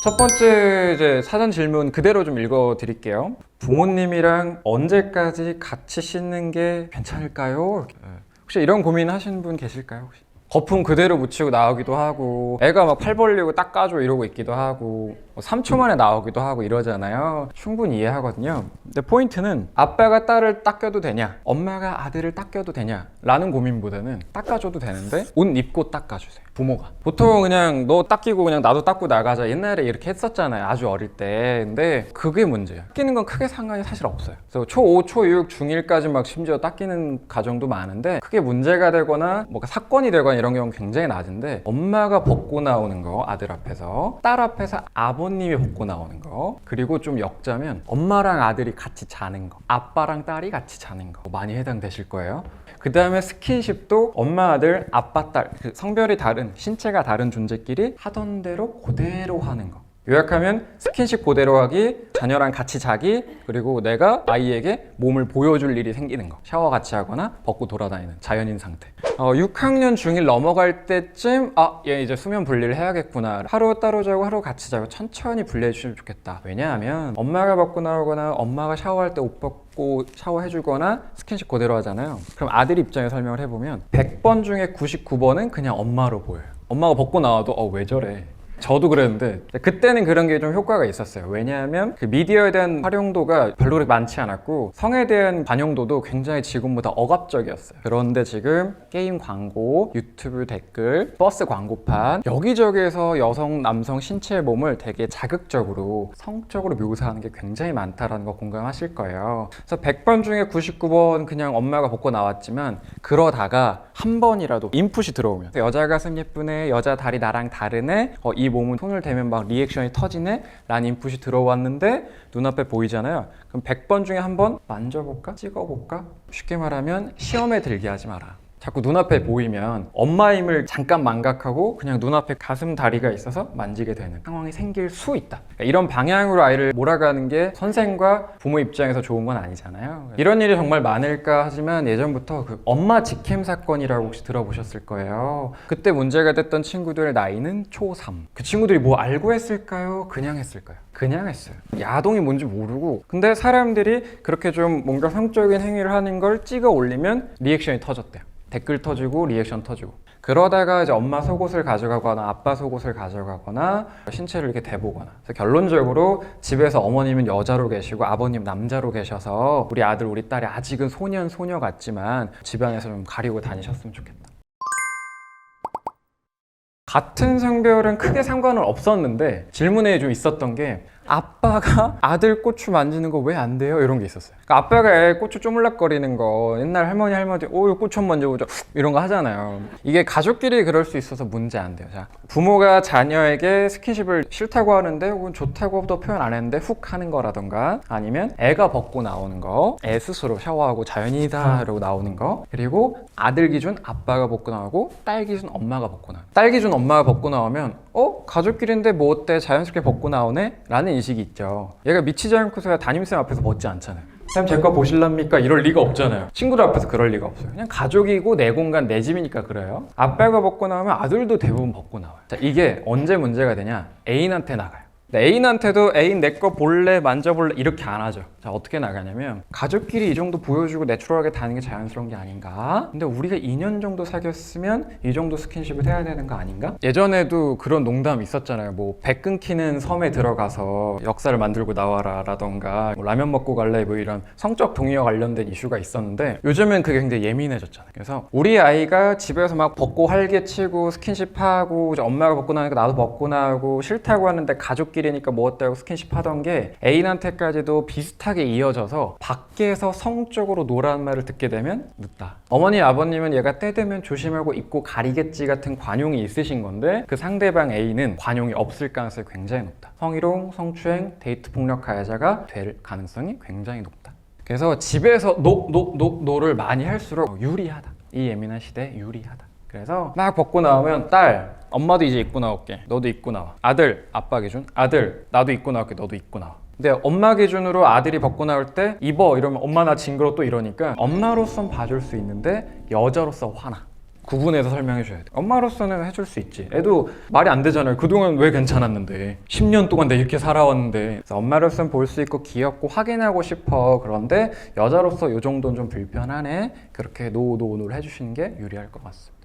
첫 번째 이제 사전 질문 그대로 좀 읽어 드릴게요. 부모님이랑 언제까지 같이 씻는 게 괜찮을까요? 혹시 이런 고민 하시는 분 계실까요? 혹시? 거품 그대로 묻히고 나오기도 하고 애가 막 팔 벌리고 닦아줘 이러고 있기도 하고 3초 만에 나오기도 하고 이러잖아요. 충분히 이해하거든요. 근데 포인트는 아빠가 딸을 닦여도 되냐 엄마가 아들을 닦여도 되냐 라는 고민보다는 닦아줘도 되는데 옷 입고 닦아주세요. 부모가 보통 그냥 너 닦이고 그냥 나도 닦고 나가자 옛날에 이렇게 했었잖아요. 아주 어릴 때. 근데 그게 문제예요. 닦이는 건 크게 상관이 사실 없어요. 그래서 초5, 초6, 중1까지 막 심지어 닦이는 가정도 많은데 크게 문제가 되거나 뭐가 사건이 되거나 이런 경우는 굉장히 낮은데 엄마가 벗고 나오는 거 아들 앞에서 딸 앞에서 아버님이 벗고 나오는 거 그리고 좀 역자면 엄마랑 아들이 같이 자는 거 아빠랑 딸이 같이 자는 거 많이 해당되실 거예요. 그 다음에 스킨십도 엄마, 아들, 아빠, 딸 그 성별이 다른 신체가 다른 존재끼리 하던 대로 그대로 하는 거. 요약하면 스킨십 그대로 하기, 자녀랑 같이 자기, 그리고 내가 아이에게 몸을 보여줄 일이 생기는 거. 샤워 같이 하거나 벗고 돌아다니는 자연인 상태. 6학년 중1 넘어갈 때쯤 얘 이제 수면 분리를 해야겠구나. 하루 따로 자고 하루 같이 자고 천천히 분리해 주시면 좋겠다. 왜냐하면 엄마가 벗고 나오거나 엄마가 샤워할 때 옷 벗고 샤워해주거나 스킨십 그대로 하잖아요. 그럼 아들 입장에 설명을 해보면 100번 중에 99번은 그냥 엄마로 보여요. 엄마가 벗고 나와도 왜 저래? 저도 그랬는데 그때는 그런 게 좀 효과가 있었어요. 왜냐하면 그 미디어에 대한 활용도가 별로 그렇게 많지 않았고 성에 대한 반영도도 굉장히 지금보다 억압적이었어요. 그런데 지금 게임 광고, 유튜브 댓글, 버스 광고판 여기저기에서 여성, 남성 신체의 몸을 되게 자극적으로 성적으로 묘사하는 게 굉장히 많다는 거 공감하실 거예요. 그래서 100번 중에 99번 그냥 엄마가 벗고 나왔지만 그러다가 한 번이라도 인풋이 들어오면 여자 가슴 예쁘네, 여자 다리 나랑 다르네, 이 몸은 손을 대면 막 리액션이 터지네 라는 인풋이 들어왔는데 눈앞에 보이잖아요. 그럼 100번 중에 한 번 만져볼까? 찍어볼까? 쉽게 말하면 시험에 들게 하지 마라. 자꾸 눈앞에 보이면 엄마 힘을 잠깐 망각하고 그냥 눈앞에 가슴 다리가 있어서 만지게 되는 상황이 생길 수 있다. 그러니까 이런 방향으로 아이를 몰아가는 게 선생과 부모 입장에서 좋은 건 아니잖아요. 이런 일이 정말 많을까 하지만 예전부터 그 엄마 직캠 사건이라고 혹시 들어보셨을 거예요. 그때 문제가 됐던 친구들의 나이는 초3. 그 친구들이 뭐 알고 했을까요? 그냥 했을까요? 그냥 했어요. 야동이 뭔지 모르고. 근데 사람들이 그렇게 좀 뭔가 성적인 행위를 하는 걸 찍어 올리면 리액션이 터졌대요. 댓글 터지고 리액션 터지고. 그러다가 이제 엄마 속옷을 가져가거나 아빠 속옷을 가져가거나 신체를 이렇게 대보거나. 그래서 결론적으로 집에서 어머님은 여자로 계시고 아버님 남자로 계셔서 우리 아들 우리 딸이 아직은 소년 소녀 같지만 집안에서 좀 가리고 다니셨으면 좋겠다. 같은 성별은 크게 상관은 없었는데 질문에 좀 있었던 게 아빠가 아들 고추 만지는 거 왜 안 돼요? 이런 게 있었어요. 그러니까 아빠가 애 고추 쪼물락거리는 거 옛날 할머니 이거 고추 한번 만져보자 이런 거 하잖아요. 이게 가족끼리 그럴 수 있어서 문제 안 돼요. 자, 부모가 자녀에게 스킨십을 싫다고 하는데 혹은 좋다고도 표현 안 했는데 훅 하는 거라던가 아니면 애가 벗고 나오는 거 애 스스로 샤워하고 자연이다 이러고 나오는 거 그리고 아들 기준 아빠가 벗고 나오고 딸 기준 엄마가 벗고 나오고 딸 기준 엄마가 벗고 나오면 가족끼리인데 뭐 어때 자연스럽게 벗고 나오네? 라는 인식이 있죠. 얘가 미치지 않고서야 담임쌤 앞에서 벗지 않잖아요. 쌤 제 거 보실랍니까? 이럴 리가 없잖아요. 친구들 앞에서 그럴 리가 없어요. 그냥 가족이고 내 공간 내 집이니까 그래요. 아빠가 벗고 나오면 아들도 대부분 벗고 나와요. 자, 이게 언제 문제가 되냐? 애인한테 나가요. 애인한테도 애인 내 거 볼래 만져볼래 이렇게 안 하죠. 자, 어떻게 나가냐면 가족끼리 이 정도 보여주고 내추럴하게 다니는 게 자연스러운 게 아닌가? 근데 우리가 2년 정도 사귀었으면 이 정도 스킨십을 해야 되는 거 아닌가? 예전에도 그런 농담 있었잖아요. 뭐 배 끊기는 섬에 들어가서 역사를 만들고 나와라 라던가 뭐 라면 먹고 갈래 뭐 이런 성적 동의와 관련된 이슈가 있었는데 요즘은 그게 굉장히 예민해졌잖아요. 그래서 우리 아이가 집에서 막 벗고 활개치고 스킨십하고 엄마가 벗고 나니까 나도 벗고 나오고 싫다고 하는데 가족끼리 니까 뭐 어때고 스킨십 하던 게 애인한테까지도 비슷하게 이어져서 밖에서 성적으로 노라는 말을 듣게 되면 늦다. 어머니 아버님은 얘가 때 되면 조심하고 입고 가리겠지 같은 관용이 있으신 건데 그 상대방 애인은 관용이 없을 가능성이 굉장히 높다. 성희롱, 성추행, 데이트 폭력 가해자가 될 가능성이 굉장히 높다. 그래서 집에서 노를 많이 할수록 유리하다. 이 예민한 시대에 유리하다. 그래서 막 벗고 나오면 딸 엄마도 이제 입고 나올게 너도 입고 나와. 아들 아빠 기준 아들 나도 입고 나올게 너도 입고 나와. 근데 엄마 기준으로 아들이 벗고 나올 때 입어 이러면 엄마 나 징그러 또 이러니까 엄마로선 봐줄 수 있는데 여자로서 화나. 구분해서 설명해 줘야 돼. 엄마로서는 해줄 수 있지. 애도 말이 안 되잖아요. 그동안 왜 괜찮았는데 10년 동안 내 이렇게 살아왔는데. 그래서 엄마로서는 볼 수 있고 귀엽고 확인하고 싶어. 그런데 여자로서 이 정도는 좀 불편하네. 그렇게 노를 해주시는 게 유리할 것 같습니다.